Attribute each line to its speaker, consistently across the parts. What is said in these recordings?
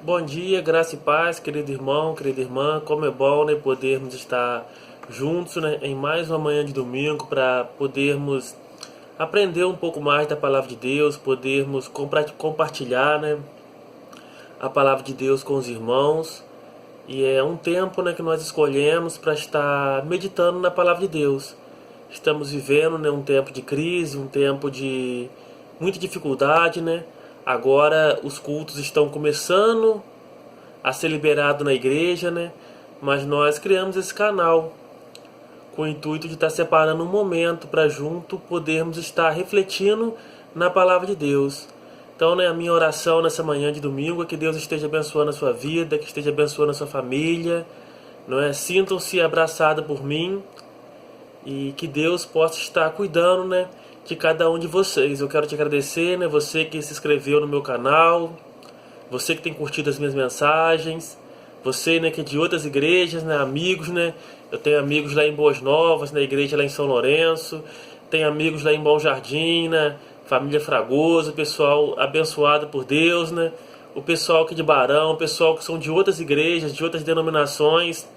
Speaker 1: Bom dia, graça e paz, querido irmão, querida irmã. Como é bom, né, podermos estar juntos, né, em mais uma manhã de domingo para podermos aprender um pouco mais da palavra de Deus, podermos compartilhar, né, a palavra de Deus com os irmãos. E é um tempo, né, que nós escolhemos para estar meditando na palavra de Deus. Estamos vivendo, né, um tempo de crise, um tempo de muita dificuldade, né? Agora os cultos estão começando a ser liberados na igreja, né? Mas nós criamos esse canal com o intuito de estar separando um momento para junto podermos estar refletindo na palavra de Deus. Então, né, a minha oração nessa manhã de domingo é que Deus esteja abençoando a sua vida, que esteja abençoando a sua família, não é? Sintam-se abraçados por mim e que Deus possa estar cuidando, né, de cada um de vocês. Eu quero te agradecer, né, você que se inscreveu no meu canal, você que tem curtido as minhas mensagens, você, né, que é de outras igrejas, né, amigos, né? Eu tenho amigos lá em Boas Novas, na igreja lá em São Lourenço, tenho amigos lá em Bom Jardim, né? Família Fragoso, pessoal abençoado por Deus, né? O pessoal aqui de Barão, o pessoal que são de outras igrejas, de outras denominações,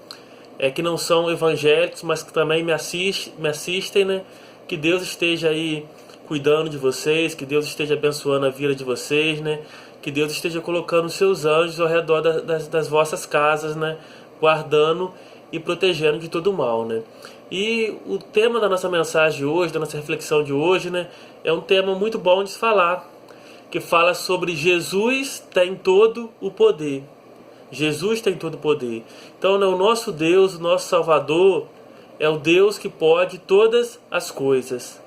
Speaker 1: que não são evangélicos, mas que também me assistem, né? Que Deus esteja aí cuidando de vocês, que Deus esteja abençoando a vida de vocês, né? Que Deus esteja colocando os seus anjos ao redor das vossas casas, né? Guardando e protegendo de todo mal, né? E o tema da nossa mensagem de hoje, da nossa reflexão de hoje, né? É um tema muito bom de se falar, que fala sobre Jesus tem todo o poder. Jesus tem todo o poder. Então, né, o nosso Deus, o nosso Salvador, é o Deus que pode todas as coisas.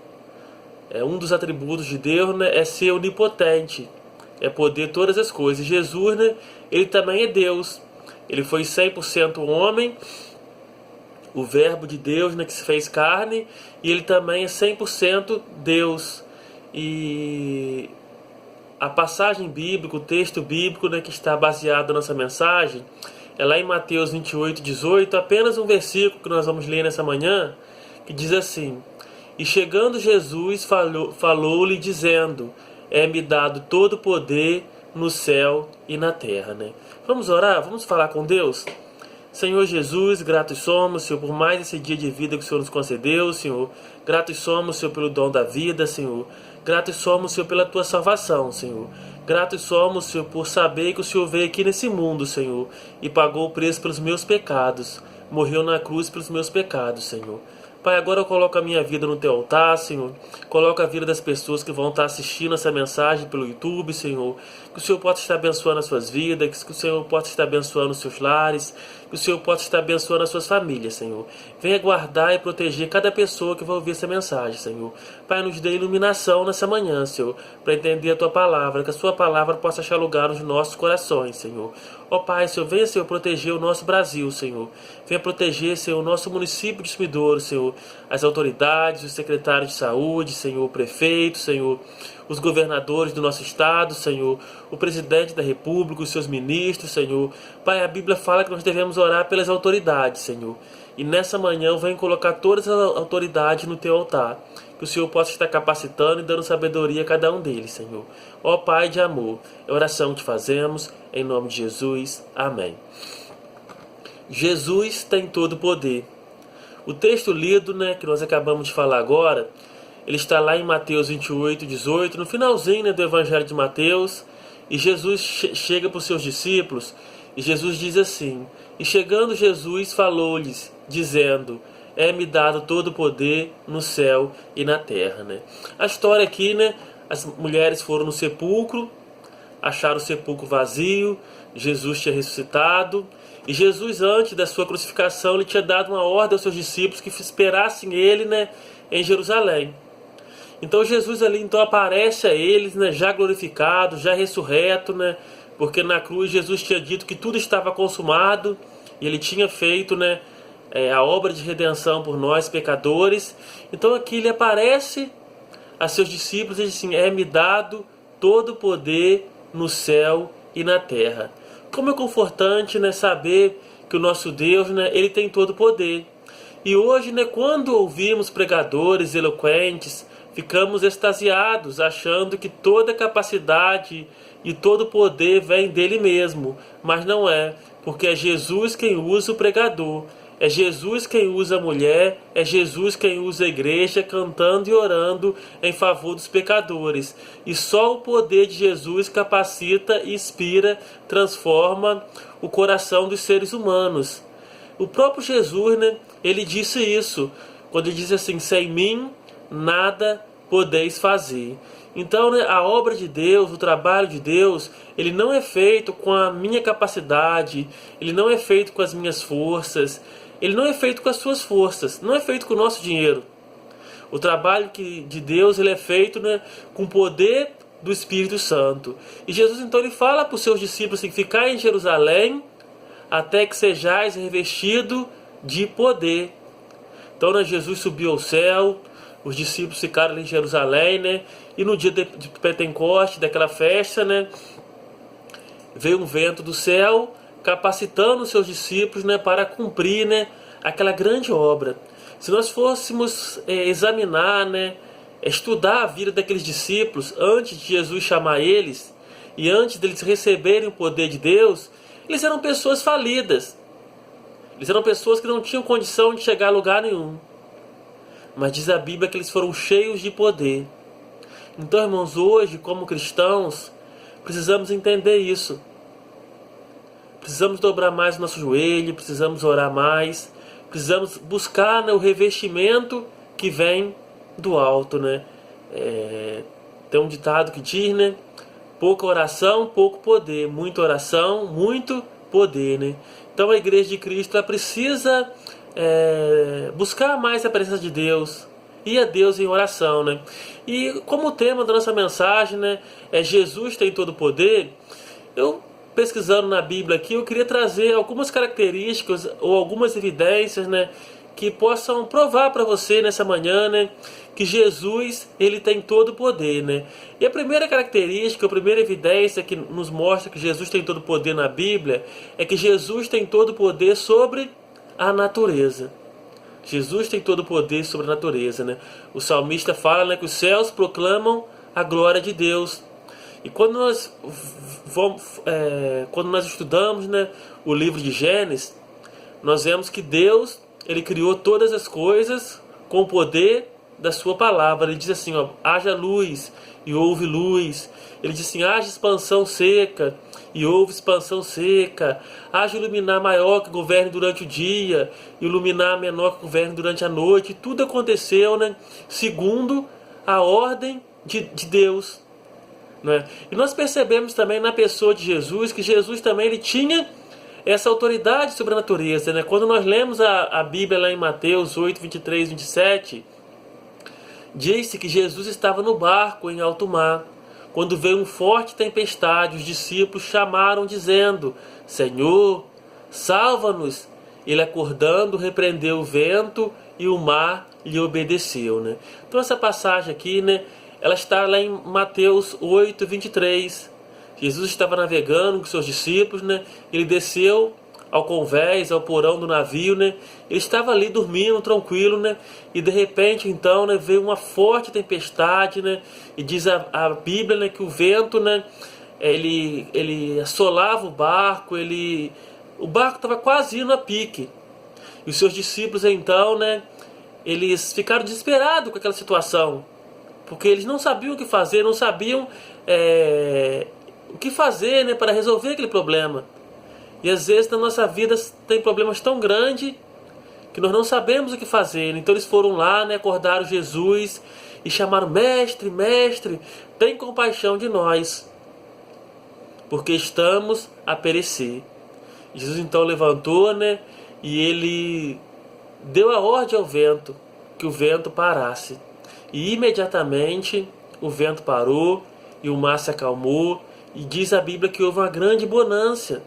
Speaker 1: Um dos atributos de Deus, né, é ser onipotente, é poder todas as coisas. Jesus, né, ele também é Deus. Ele foi 100% homem, o verbo de Deus, né, que se fez carne, e ele também é 100% Deus. E a passagem bíblica, o texto bíblico, né, que está baseado na nossa mensagem, é lá em Mateus 28:18, apenas um versículo que nós vamos ler nessa manhã, que diz assim: E chegando Jesus falou-lhe dizendo, é-me dado todo o poder no céu e na terra, né? Vamos orar? Vamos falar com Deus? Senhor Jesus, gratos somos, Senhor, por mais esse dia de vida que o Senhor nos concedeu, Senhor. Gratos somos, Senhor, pelo dom da vida, Senhor. Gratos somos, Senhor, pela Tua salvação, Senhor. Gratos somos, Senhor, por saber que o Senhor veio aqui nesse mundo, Senhor, e pagou o preço pelos meus pecados. Morreu na cruz pelos meus pecados, Senhor. Pai, agora eu coloco a minha vida no Teu altar, Senhor. Coloco a vida das pessoas que vão estar assistindo essa mensagem pelo YouTube, Senhor. Que o Senhor possa estar abençoando as suas vidas, que o Senhor possa estar abençoando os seus lares, que o Senhor possa estar abençoando as suas famílias, Senhor. Venha guardar e proteger cada pessoa que vai ouvir essa mensagem, Senhor. Pai, nos dê iluminação nessa manhã, Senhor, para entender a Tua palavra, que a Sua palavra possa achar lugar nos nossos corações, Senhor. Ó Pai, Senhor, venha, Senhor, proteger o nosso Brasil, Senhor. Venha proteger, Senhor, o nosso município de Sumidouro, Senhor. As autoridades, os secretários de saúde, Senhor, o prefeito, Senhor, os governadores do nosso estado, Senhor, o presidente da república, os seus ministros, Senhor. Pai, a Bíblia fala que nós devemos orar pelas autoridades, Senhor. E nessa manhã eu venho colocar todas as autoridades no Teu altar. Que o Senhor possa estar capacitando e dando sabedoria a cada um deles, Senhor. Ó Pai de amor, é oração que fazemos, em nome de Jesus. Amém. Jesus tem todo o poder. O texto lido, né, que nós acabamos de falar agora, ele está lá em Mateus 28:18, no finalzinho, né, do Evangelho de Mateus, e Jesus chega para os seus discípulos, e Jesus diz assim: E chegando Jesus falou-lhes, dizendo, é-me dado todo o poder no céu e na terra, né? A história aqui, né, as mulheres foram no sepulcro, acharam o sepulcro vazio, Jesus tinha ressuscitado, e Jesus, antes da sua crucificação, ele tinha dado uma ordem aos seus discípulos que esperassem ele, né, em Jerusalém. Então Jesus ali então aparece a eles, né, já glorificado, já ressurreto, né, porque na cruz Jesus tinha dito que tudo estava consumado e ele tinha feito, né, a obra de redenção por nós pecadores. Então aqui ele aparece a seus discípulos e diz assim: é-me dado todo o poder no céu e na terra. Como é confortante, né, saber que o nosso Deus, né, ele tem todo o poder. E hoje, né, quando ouvimos pregadores eloquentes ficamos extasiados, achando que toda capacidade e todo poder vem dele mesmo, mas não é, porque é Jesus quem usa o pregador, é Jesus quem usa a mulher, é Jesus quem usa a igreja cantando e orando em favor dos pecadores. E só o poder de Jesus capacita, inspira, transforma o coração dos seres humanos. O próprio Jesus, né, ele disse isso, quando ele diz assim: sem mim nada podeis fazer. Então, né, a obra de Deus, o trabalho de Deus, ele não é feito com a minha capacidade, ele não é feito com as minhas forças, ele não é feito com as suas forças, não é feito com o nosso dinheiro. O trabalho de Deus, ele é feito, né, com o poder do Espírito Santo. E Jesus então ele fala para os seus discípulos assim: ficar em Jerusalém até que sejais revestido de poder. Então, né, Jesus subiu ao céu, os discípulos ficaram ali em Jerusalém, né? E no dia de Pentecoste, daquela festa, né, veio um vento do céu, capacitando os seus discípulos, né, para cumprir, né, aquela grande obra. Se nós fôssemos examinar, né, estudar a vida daqueles discípulos antes de Jesus chamar eles e antes deles receberem o poder de Deus, eles eram pessoas falidas. Eles eram pessoas que não tinham condição de chegar a lugar nenhum. Mas diz a Bíblia que eles foram cheios de poder. Então, irmãos, hoje, como cristãos, precisamos entender isso. Precisamos dobrar mais o nosso joelho, precisamos orar mais, precisamos buscar, né, o revestimento que vem do alto, né? Tem um ditado que diz, né? Pouca oração, pouco poder. Muita oração, muito poder, né? Então a Igreja de Cristo ela precisa buscar mais a presença de Deus e a Deus em oração, né? E como o tema da nossa mensagem, né, é Jesus tem todo o poder, eu pesquisando na Bíblia aqui, eu queria trazer algumas características ou algumas evidências, né, que possam provar para você nessa manhã, né, que Jesus ele tem todo o poder, né? E a primeira característica, a primeira evidência que nos mostra que Jesus tem todo o poder na Bíblia é que Jesus tem todo o poder sobre a natureza. Jesus tem todo o poder sobre a natureza, né? O salmista fala, né, que os céus proclamam a glória de Deus. E quando nós estudamos, né, o livro de Gênesis, nós vemos que Deus ele criou todas as coisas com o poder da sua palavra. Ele diz assim, ó, haja luz e houve luz. Ele diz assim, haja expansão seca e houve expansão seca. Haja luminar maior que governe durante o dia e luminar menor que governe durante a noite. E tudo aconteceu, né, segundo a ordem de Deus, né? E nós percebemos também na pessoa de Jesus que Jesus também ele tinha essa autoridade sobre a natureza, né? Quando nós lemos a Bíblia lá em Mateus 8, 23, 27, diz-se que Jesus estava no barco em alto mar. Quando veio uma forte tempestade, os discípulos chamaram dizendo, Senhor, salva-nos. Ele acordando, repreendeu o vento e o mar lhe obedeceu, né? Então essa passagem aqui, né, ela está lá em Mateus 8, 23. Jesus estava navegando com seus discípulos, né? Ele desceu ao convés, ao porão do navio, né? Ele estava ali dormindo, tranquilo, né? E de repente, então, né, veio uma forte tempestade, né? E diz a Bíblia, né, que o vento, né, ele assolava o barco, o barco estava quase indo a pique. E os seus discípulos, então, né, eles ficaram desesperados com aquela situação, porque eles não sabiam o que fazer, não sabiam o que fazer, né, para resolver aquele problema. E às vezes na nossa vida tem problemas tão grandes que nós não sabemos o que fazer. Então eles foram lá, né, acordaram Jesus e chamaram, mestre, mestre, tem compaixão de nós, porque estamos a perecer. Jesus então levantou, né, e ele deu a ordem ao vento, que o vento parasse. E imediatamente o vento parou e o mar se acalmou. E diz a Bíblia que houve uma grande bonança.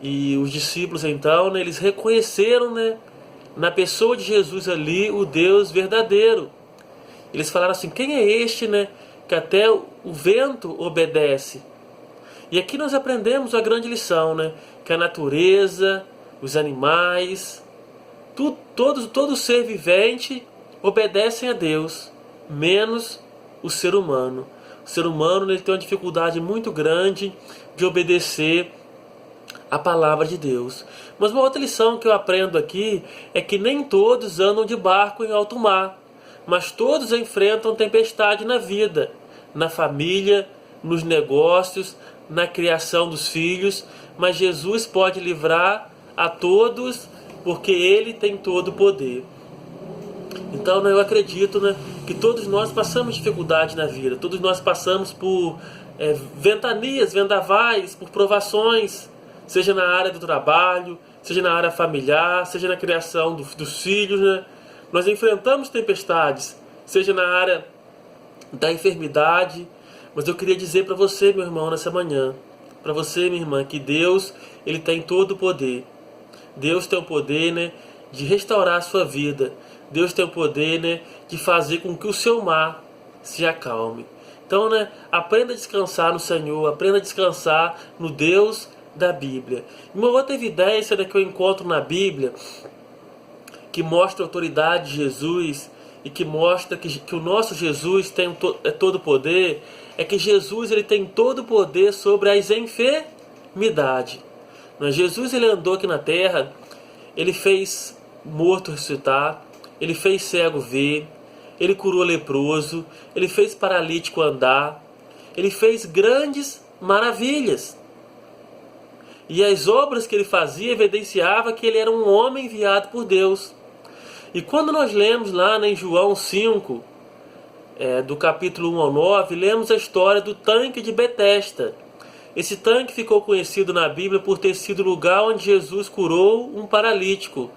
Speaker 1: E os discípulos então, né, eles reconheceram, né, na pessoa de Jesus ali o Deus verdadeiro. Eles falaram assim, quem é este, né, que até o vento obedece? E aqui nós aprendemos a grande lição, né, que a natureza, os animais, todo ser vivente obedecem a Deus. menos o ser humano. O ser humano ele tem uma dificuldade muito grande de obedecer a palavra de Deus. Mas uma outra lição que eu aprendo aqui é que nem todos andam de barco em alto mar, mas todos enfrentam tempestade na vida, na família, nos negócios, na criação dos filhos, mas Jesus pode livrar a todos porque Ele tem todo o poder. Então eu acredito, que todos nós passamos dificuldade na vida, todos nós passamos por ventanias, vendavais, por provações, seja na área do trabalho, seja na área familiar, seja na criação dos filhos. Nós enfrentamos tempestades, seja na área da enfermidade. Mas eu queria dizer para você, meu irmão, nessa manhã, para você, minha irmã, que Deus ele tem todo o poder. Deus tem o poder de restaurar a sua vida. Deus tem o poder de fazer com que o seu mar se acalme. Então, aprenda a descansar no Senhor, aprenda a descansar no Deus da Bíblia. Uma outra evidência que eu encontro na Bíblia, que mostra a autoridade de Jesus e que mostra que o nosso Jesus tem todo o poder, é que Jesus ele tem todo o poder sobre as enfermidades. Jesus ele andou aqui na terra, ele fez morto ressuscitar, ele fez cego ver, ele curou leproso, ele fez paralítico andar, ele fez grandes maravilhas. E as obras que ele fazia evidenciava que ele era um homem enviado por Deus. E quando nós lemos lá em João 5, do capítulo 1 ao 9, lemos a história do tanque de Betesda. Esse tanque ficou conhecido na Bíblia por ter sido o lugar onde Jesus curou um paralítico.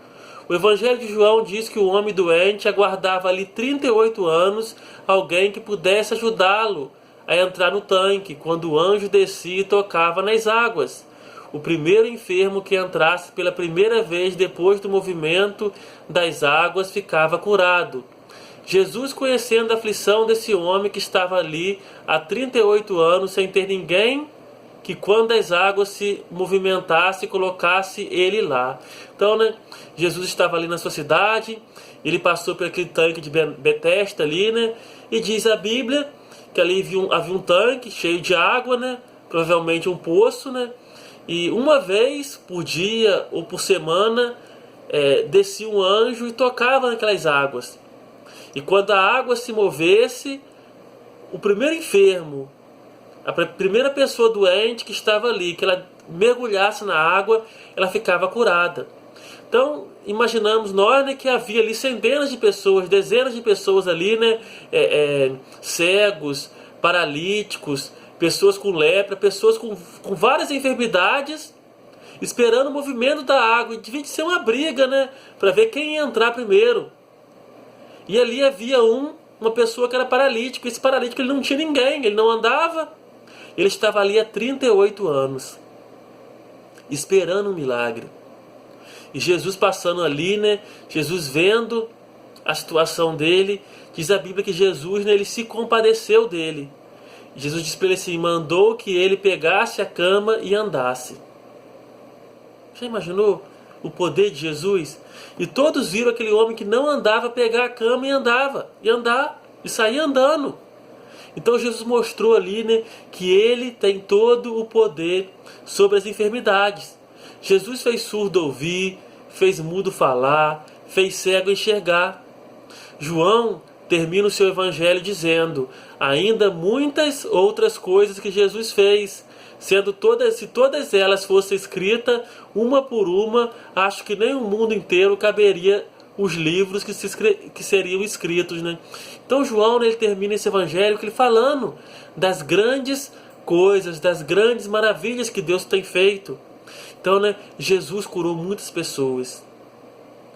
Speaker 1: O Evangelho de João diz que o homem doente aguardava ali 38 anos alguém que pudesse ajudá-lo a entrar no tanque, quando o anjo descia e tocava nas águas. O primeiro enfermo que entrasse pela primeira vez depois do movimento das águas ficava curado. Jesus, conhecendo a aflição desse homem que estava ali há 38 anos sem ter ninguém que quando as águas se movimentasse, colocasse ele lá. Então, Jesus estava ali na sua cidade, ele passou por aquele tanque de Betesda ali, e diz a Bíblia que ali havia um tanque cheio de água, provavelmente um poço, e uma vez por dia ou por semana descia um anjo e tocava naquelas águas. E quando a água se movesse, o primeiro enfermo, a primeira pessoa doente que estava ali, que ela mergulhasse na água, ela ficava curada. Então, imaginamos nós que havia ali centenas de pessoas, dezenas de pessoas ali, cegos, paralíticos, pessoas com lepra, pessoas com várias enfermidades, esperando o movimento da água. E devia ser uma briga, para ver quem ia entrar primeiro. E ali havia uma pessoa que era paralítico. Esse paralítico ele não tinha ninguém, ele não andava. Ele estava ali há 38 anos, esperando um milagre. E Jesus passando ali, Jesus vendo a situação dele, diz a Bíblia que Jesus, ele se compadeceu dele. Jesus disse para ele assim, mandou que ele pegasse a cama e andasse. Já imaginou o poder de Jesus? E todos viram aquele homem que não andava pegar a cama e andar, e sair andando. Então Jesus mostrou ali, que ele tem todo o poder sobre as enfermidades. Jesus fez surdo ouvir, fez mudo falar, fez cego enxergar. João termina o seu evangelho dizendo, ainda muitas outras coisas que Jesus fez, se todas elas fossem escritas, uma por uma, acho que nem o mundo inteiro caberia os livros que seriam escritos, Então João, ele termina esse evangelho ele falando das grandes coisas, das grandes maravilhas que Deus tem feito. Então, Jesus curou muitas pessoas.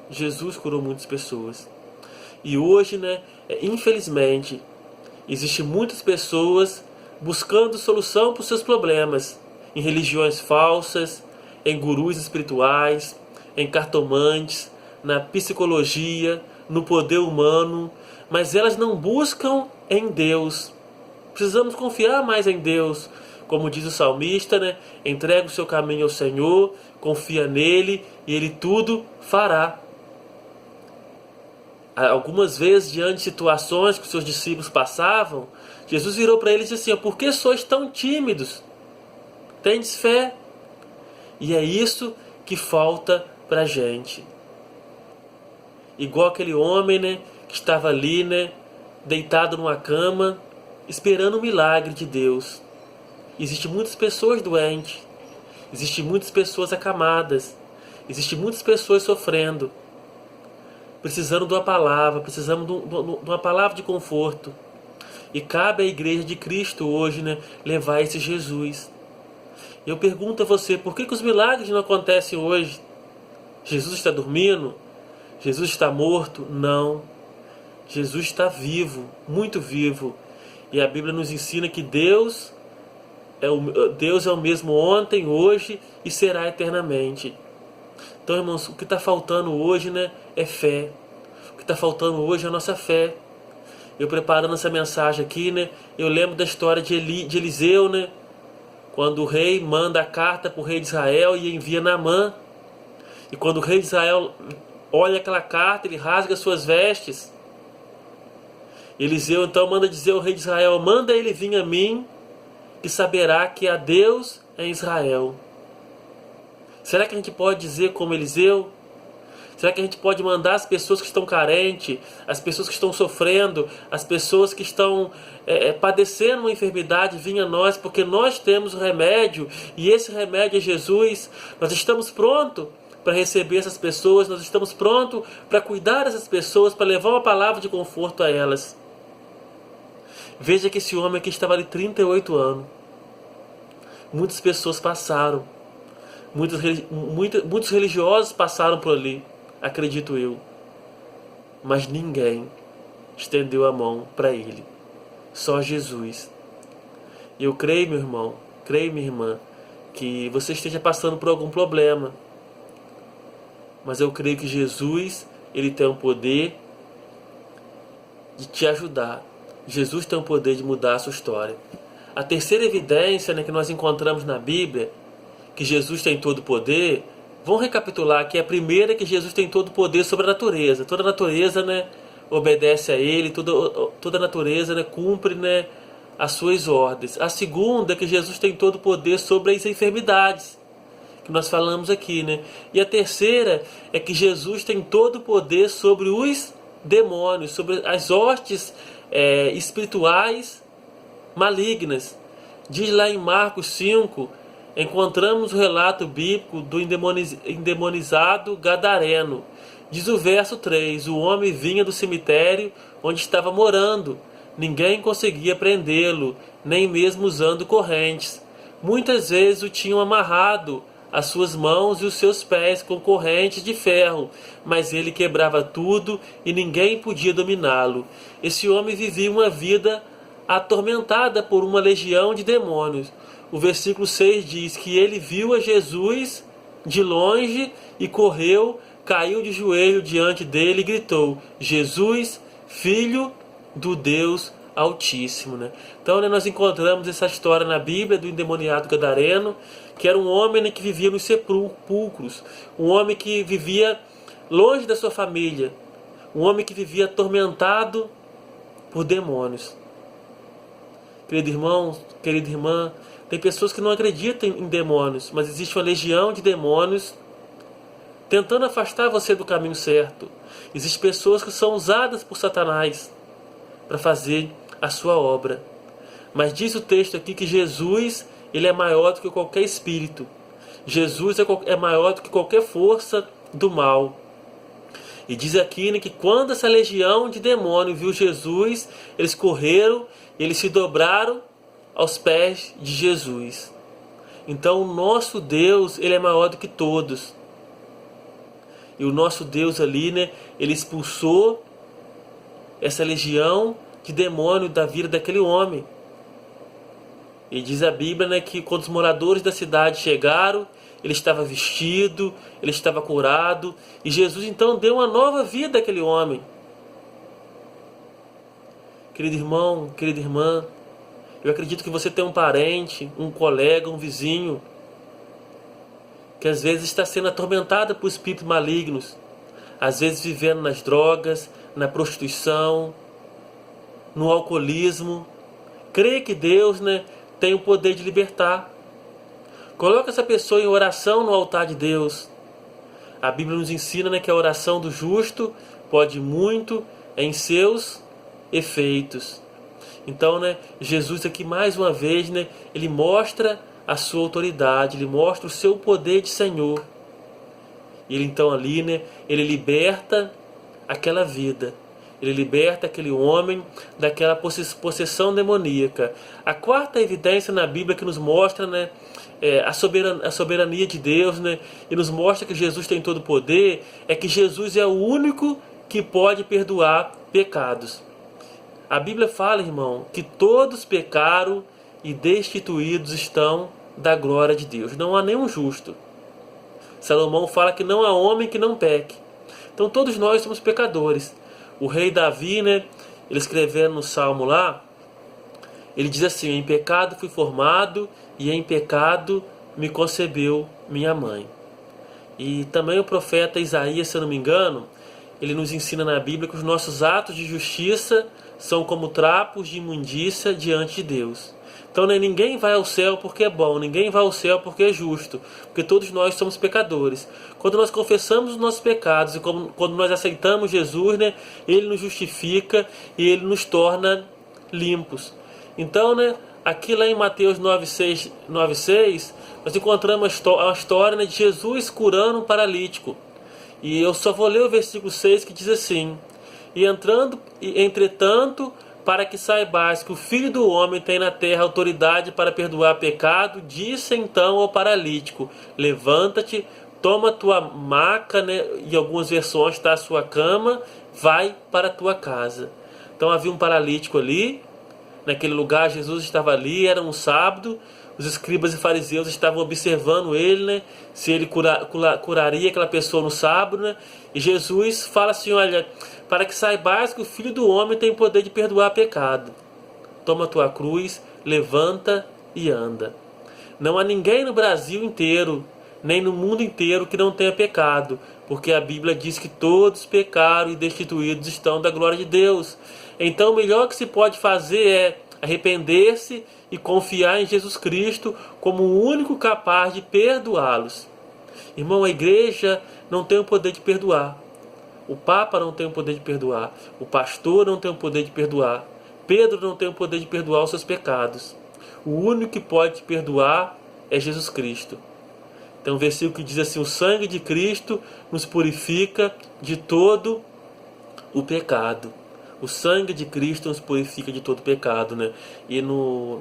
Speaker 1: Jesus curou muitas pessoas. E hoje, infelizmente, existem muitas pessoas buscando solução para os seus problemas em religiões falsas, em gurus espirituais, em cartomantes, na psicologia, no poder humano, mas elas não buscam em Deus. Precisamos confiar mais em Deus. Como diz o salmista, entrega o seu caminho ao Senhor, confia nele e ele tudo fará. Algumas vezes, diante de situações que os seus discípulos passavam, Jesus virou para eles e disse assim: por que sois tão tímidos? Tendes fé? E é isso que falta para a gente. Igual aquele homem, né, que estava ali, né, deitado numa cama, esperando um milagre de Deus. Existem muitas pessoas doentes, existem muitas pessoas acamadas, existem muitas pessoas sofrendo, precisando de uma palavra, precisando de uma palavra de conforto. E cabe à igreja de Cristo hoje, né, levar esse Jesus. Eu pergunto a você, por que os milagres não acontecem hoje? Jesus está dormindo? Jesus está morto? Não. Jesus está vivo, muito vivo. E a Bíblia nos ensina que Deus é o mesmo ontem, hoje e será eternamente. Então, irmãos, o que está faltando hoje, né, é fé. O que está faltando hoje é a nossa fé. Eu preparando essa mensagem aqui, né, eu lembro da história de Eliseu, né, quando o rei manda a carta para o rei de Israel e envia Naamã. E quando o rei de Israel olha aquela carta, ele rasga suas vestes. Eliseu então manda dizer ao rei de Israel: manda ele vir a mim, que saberá que há Deus em Israel. Será que a gente pode dizer como Eliseu? Será que a gente pode mandar as pessoas que estão carentes, as pessoas que estão sofrendo, as pessoas que estão padecendo uma enfermidade, vir a nós, porque nós temos o remédio, e esse remédio é Jesus. Nós estamos prontos para receber essas pessoas, nós estamos prontos para cuidar dessas pessoas, para levar uma palavra de conforto a elas. Veja que esse homem aqui estava ali 38 anos. Muitas pessoas passaram. Muitos religiosos passaram por ali, acredito eu. Mas ninguém estendeu a mão para ele. Só Jesus. E eu creio, meu irmão, creio, minha irmã, que você esteja passando por algum problema. Mas eu creio que Jesus, ele tem o poder de te ajudar. Jesus tem o poder de mudar a sua história. A terceira evidência, né, que nós encontramos na Bíblia, que Jesus tem todo o poder, vamos recapitular aqui. A primeira é que Jesus tem todo o poder sobre a natureza. Toda a natureza, né, obedece a Ele, toda a natureza, né, cumpre, né, as suas ordens. A segunda é que Jesus tem todo o poder sobre as enfermidades, que nós falamos aqui, né? E a terceira é que Jesus tem todo o poder sobre os demônios, sobre as hostes espirituais malignas. Diz lá em Marcos 5, encontramos o relato bíblico do endemonizado gadareno. Diz o verso 3, o homem vinha do cemitério onde estava morando. Ninguém conseguia prendê-lo, nem mesmo usando correntes. Muitas vezes o tinham amarrado as suas mãos e os seus pés com correntes de ferro, mas ele quebrava tudo e ninguém podia dominá-lo. Esse homem vivia uma vida atormentada por uma legião de demônios. O versículo 6 diz que ele viu a Jesus de longe e correu, caiu de joelho diante dele e gritou: Jesus, Filho do Deus Altíssimo. Né? Então, né, nós encontramos essa história na Bíblia do endemoniado gadareno, que era um homem, né, que vivia nos sepulcros, um homem que vivia longe da sua família, um homem que vivia atormentado por demônios. Querido irmão, querida irmã, tem pessoas que não acreditam em demônios, mas existe uma legião de demônios tentando afastar você do caminho certo. Existem pessoas que são usadas por Satanás para fazer a sua obra. Mas diz o texto aqui que Jesus, ele é maior do que qualquer espírito. Jesus é maior do que qualquer força do mal. E diz aqui, né, que quando essa legião de demônios viu Jesus, eles correram, eles se dobraram aos pés de Jesus. Então o nosso Deus, ele é maior do que todos. E o nosso Deus ali, né, ele expulsou essa legião de demônio da vida daquele homem. E diz a Bíblia, né, que quando os moradores da cidade chegaram, ele estava vestido, ele estava curado, e Jesus então deu uma nova vida àquele homem. Querido irmão, querida irmã, eu acredito que você tem um parente, um colega, um vizinho, que às vezes está sendo atormentado por espíritos malignos, às vezes vivendo nas drogas, na prostituição, no alcoolismo. Crê que Deus, né, tem o poder de libertar. Coloca essa pessoa em oração no altar de Deus. A Bíblia nos ensina, né, que a oração do justo pode muito em seus efeitos. Então, né, Jesus aqui mais uma vez, né, ele mostra a sua autoridade, ele mostra o seu poder de Senhor. Ele então ali, né, ele liberta aquela vida. Ele liberta aquele homem daquela possessão demoníaca. A quarta evidência na Bíblia que nos mostra, né, a soberania de Deus, né, e nos mostra que Jesus tem todo o poder, é que Jesus é o único que pode perdoar pecados. A Bíblia fala, irmão, que todos pecaram e destituídos estão da glória de Deus. Não há nenhum justo. Salomão fala que não há homem que não peque. Então todos nós somos pecadores. O rei Davi, né, ele escrevendo no Salmo lá, ele diz assim: em pecado fui formado e em pecado me concebeu minha mãe. E também o profeta Isaías, se eu não me engano, ele nos ensina na Bíblia que os nossos atos de justiça são como trapos de imundícia diante de Deus. Então, né, ninguém vai ao céu porque é bom, ninguém vai ao céu porque é justo, porque todos nós somos pecadores. Quando nós confessamos os nossos pecados e quando nós aceitamos Jesus, né, ele nos justifica e ele nos torna limpos. Então, né, aqui lá em Mateus 9,6, nós encontramos a história, né, de Jesus curando um paralítico. E eu só vou ler o versículo 6 que diz assim: entretanto, para que saibais que o Filho do Homem tem na terra autoridade para perdoar pecado, disse então ao paralítico: levanta-te, toma tua maca, né, em algumas versões está a sua cama, vai para a tua casa. Então havia um paralítico ali, naquele lugar. Jesus estava ali, era um sábado. Os escribas e fariseus estavam observando ele, né, se ele curaria aquela pessoa no sábado, né? E Jesus fala assim: olha, para que saibais que o Filho do Homem tem poder de perdoar pecado. Toma tua cruz, levanta e anda. Não há ninguém no Brasil inteiro, nem no mundo inteiro, que não tenha pecado, porque a Bíblia diz que todos pecaram e destituídos estão da glória de Deus. Então o melhor que se pode fazer é arrepender-se e confiar em Jesus Cristo como o único capaz de perdoá-los. Irmão, a igreja não tem o poder de perdoar. O Papa não tem o poder de perdoar. O pastor não tem o poder de perdoar. Pedro não tem o poder de perdoar os seus pecados. O único que pode te perdoar é Jesus Cristo. Tem um versículo que diz assim: o sangue de Cristo nos purifica de todo o pecado. O sangue de Cristo nos purifica de todo pecado, né? E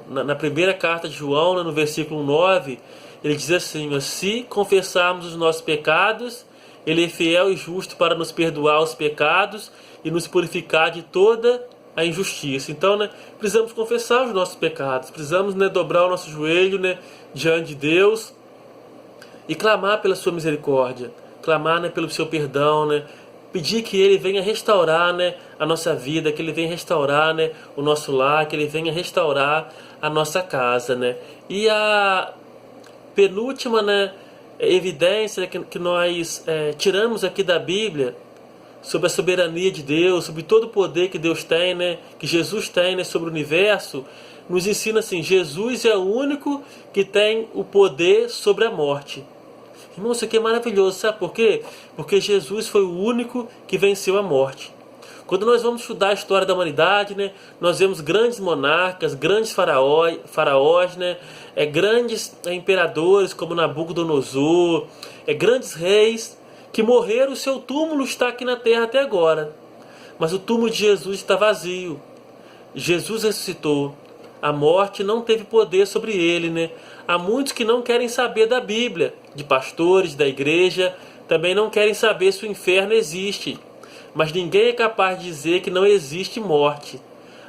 Speaker 1: na primeira carta de João, né, no versículo 9, ele diz assim: se confessarmos os nossos pecados, ele é fiel e justo para nos perdoar os pecados e nos purificar de toda a injustiça. Então, né, precisamos confessar os nossos pecados, precisamos, né, dobrar o nosso joelho, né, diante de Deus e clamar pela sua misericórdia, clamar, né, pelo seu perdão, né, pedir que ele venha restaurar, né, a nossa vida, que ele venha restaurar, né, o nosso lar, que ele venha restaurar a nossa casa, né. E a penúltima, né, evidência que nós tiramos aqui da Bíblia sobre a soberania de Deus, sobre todo o poder que Deus tem, né, que Jesus tem, né, sobre o universo, nos ensina assim: Jesus é o único que tem o poder sobre a morte. Irmão, isso aqui é maravilhoso, sabe por quê? Porque Jesus foi o único que venceu a morte. Quando nós vamos estudar a história da humanidade, né, nós vemos grandes monarcas, grandes faraós, né, grandes imperadores como Nabucodonosor, grandes reis que morreram. O seu túmulo está aqui na terra até agora. Mas o túmulo de Jesus está vazio. Jesus ressuscitou. A morte não teve poder sobre ele, né? Há muitos que não querem saber da Bíblia, de pastores, da igreja, também não querem saber se o inferno existe. Mas ninguém é capaz de dizer que não existe morte.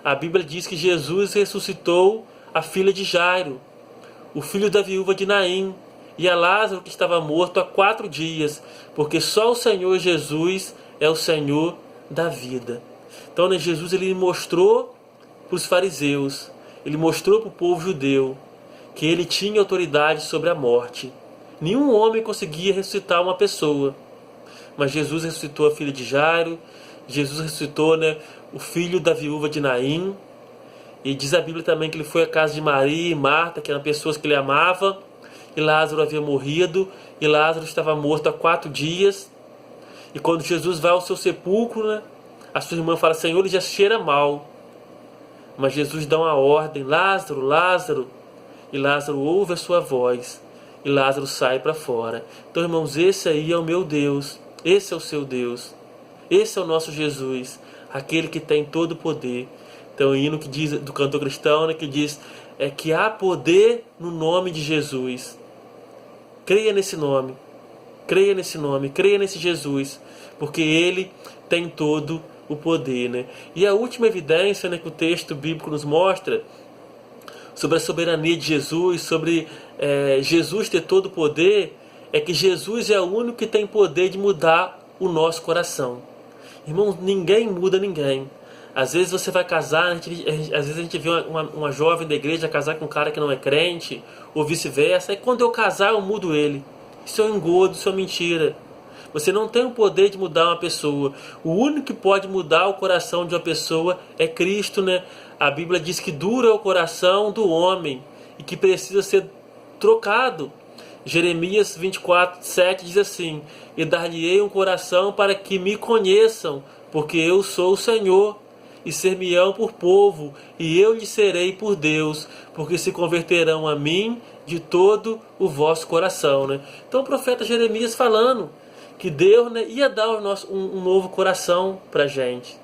Speaker 1: A Bíblia diz que Jesus ressuscitou a filha de Jairo, o filho da viúva de Naim, e a Lázaro, que estava morto há 4 dias, porque só o Senhor Jesus é o Senhor da vida. Então, né, Jesus ele mostrou para os fariseus, ele mostrou para o povo judeu que ele tinha autoridade sobre a morte. Nenhum homem conseguia ressuscitar uma pessoa, mas Jesus ressuscitou a filha de Jairo, Jesus ressuscitou, né, o filho da viúva de Naim. E diz a Bíblia também que ele foi à casa de Maria e Marta, que eram pessoas que ele amava. E Lázaro havia morrido. E Lázaro estava morto há 4 dias. E quando Jesus vai ao seu sepulcro, né, a sua irmã fala: Senhor, ele já cheira mal. Mas Jesus dá uma ordem: Lázaro, Lázaro. E Lázaro ouve a sua voz. E Lázaro sai para fora. Então, irmãos, esse aí é o meu Deus. Esse é o seu Deus. Esse é o nosso Jesus. Aquele que tem todo o poder. Então, o hino que diz, do cantor cristão, né, que diz que há poder no nome de Jesus. Creia nesse nome. Creia nesse nome. Creia nesse Jesus. Porque Ele tem todo o poder. Né? E a última evidência, né, que o texto bíblico nos mostra sobre a soberania de Jesus, sobre Jesus ter todo o poder, é que Jesus é o único que tem poder de mudar o nosso coração. Irmãos, ninguém muda ninguém. Às vezes você vai casar, às vezes a gente vê uma jovem da igreja casar com um cara que não é crente, ou vice-versa, e quando eu casar eu mudo ele. Isso é um engodo, isso é mentira. Você não tem o poder de mudar uma pessoa. O único que pode mudar o coração de uma pessoa é Cristo, né? A Bíblia diz que duro é o coração do homem e que precisa ser trocado. Jeremias 24:7 diz assim: E dar-lhe-ei um coração para que me conheçam, porque eu sou o Senhor, e ser-me-ão por povo, e eu lhes serei por Deus, porque se converterão a mim de todo o vosso coração. Né? Então o profeta Jeremias falando que Deus, né, ia dar um novo coração para a gente.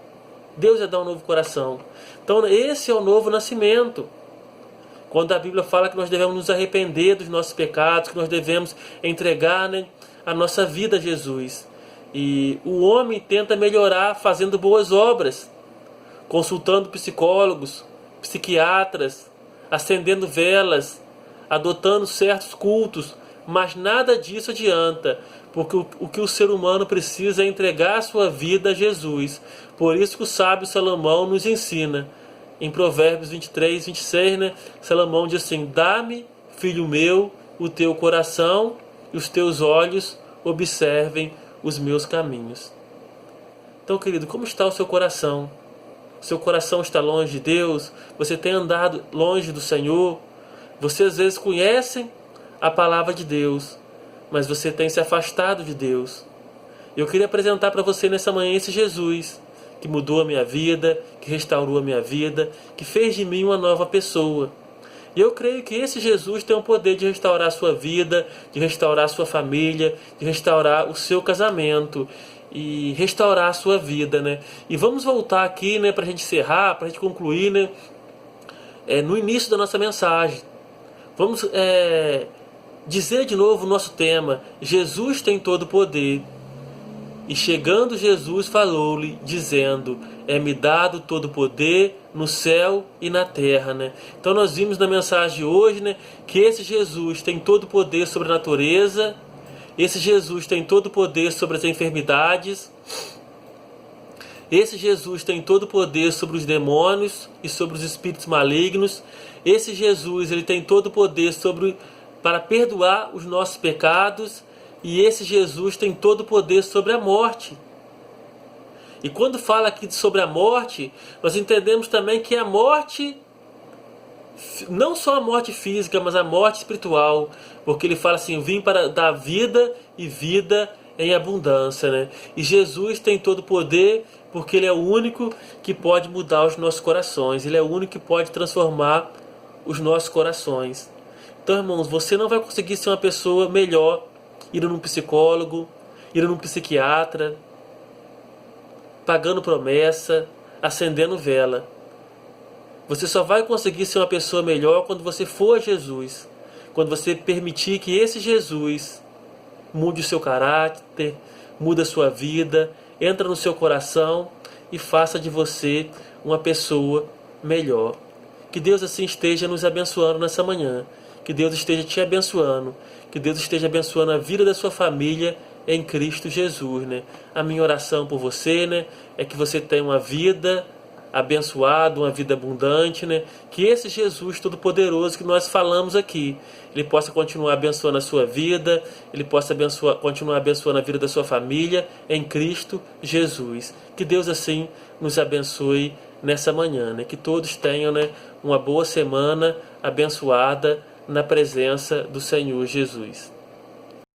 Speaker 1: Deus ia dar um novo coração. Então esse é o novo nascimento. Quando a Bíblia fala que nós devemos nos arrepender dos nossos pecados, que nós devemos entregar, né, a nossa vida a Jesus. E o homem tenta melhorar fazendo boas obras, consultando psicólogos, psiquiatras, acendendo velas, adotando certos cultos, mas nada disso adianta, porque o que o ser humano precisa é entregar a sua vida a Jesus. Por isso que o sábio Salomão nos ensina. Em Provérbios 23:26, né, Salomão diz assim: Dá-me, filho meu, o teu coração, e os teus olhos observem os meus caminhos. Então, querido, como está o seu coração? Seu coração está longe de Deus? Você tem andado longe do Senhor? Você às vezes conhece a palavra de Deus, mas você tem se afastado de Deus. Eu queria apresentar para você nessa manhã esse Jesus, que mudou a minha vida, que restaurou a minha vida, que fez de mim uma nova pessoa. E eu creio que esse Jesus tem o poder de restaurar a sua vida, de restaurar a sua família, de restaurar o seu casamento e restaurar a sua vida, né? E vamos voltar aqui, né, para a gente encerrar, para a gente concluir, né, no início da nossa mensagem. Vamos dizer de novo o nosso tema: Jesus tem todo o poder. E chegando Jesus falou-lhe, dizendo: É-me dado todo o poder no céu e na terra. Né? Então nós vimos na mensagem de hoje, né, que esse Jesus tem todo o poder sobre a natureza. Esse Jesus tem todo o poder sobre as enfermidades. Esse Jesus tem todo o poder sobre os demônios e sobre os espíritos malignos. Esse Jesus, ele tem todo o poder para perdoar os nossos pecados. E esse Jesus tem todo o poder sobre a morte. E quando fala aqui sobre a morte, nós entendemos também que a morte, não só a morte física, mas a morte espiritual. Porque ele fala assim: vim para dar vida e vida em abundância. Né? E Jesus tem todo o poder porque ele é o único que pode mudar os nossos corações. Ele é o único que pode transformar os nossos corações. Então, irmãos, você não vai conseguir ser uma pessoa melhor indo num psicólogo, indo num psiquiatra, pagando promessa, acendendo vela. Você só vai conseguir ser uma pessoa melhor quando você for a Jesus. Quando você permitir que esse Jesus mude o seu caráter, mude a sua vida, entra no seu coração e faça de você uma pessoa melhor. Que Deus assim esteja nos abençoando nessa manhã. Que Deus esteja te abençoando. Que Deus esteja abençoando a vida da sua família em Cristo Jesus, né? A minha oração por você, né, é que você tenha uma vida abençoado, uma vida abundante, né? Que esse Jesus Todo-Poderoso que nós falamos aqui, Ele possa continuar abençoando a sua vida, Ele possa continuar abençoando a vida da sua família em Cristo Jesus. Que Deus assim nos abençoe nessa manhã, né? Que todos tenham, né, uma boa semana abençoada na presença do Senhor Jesus.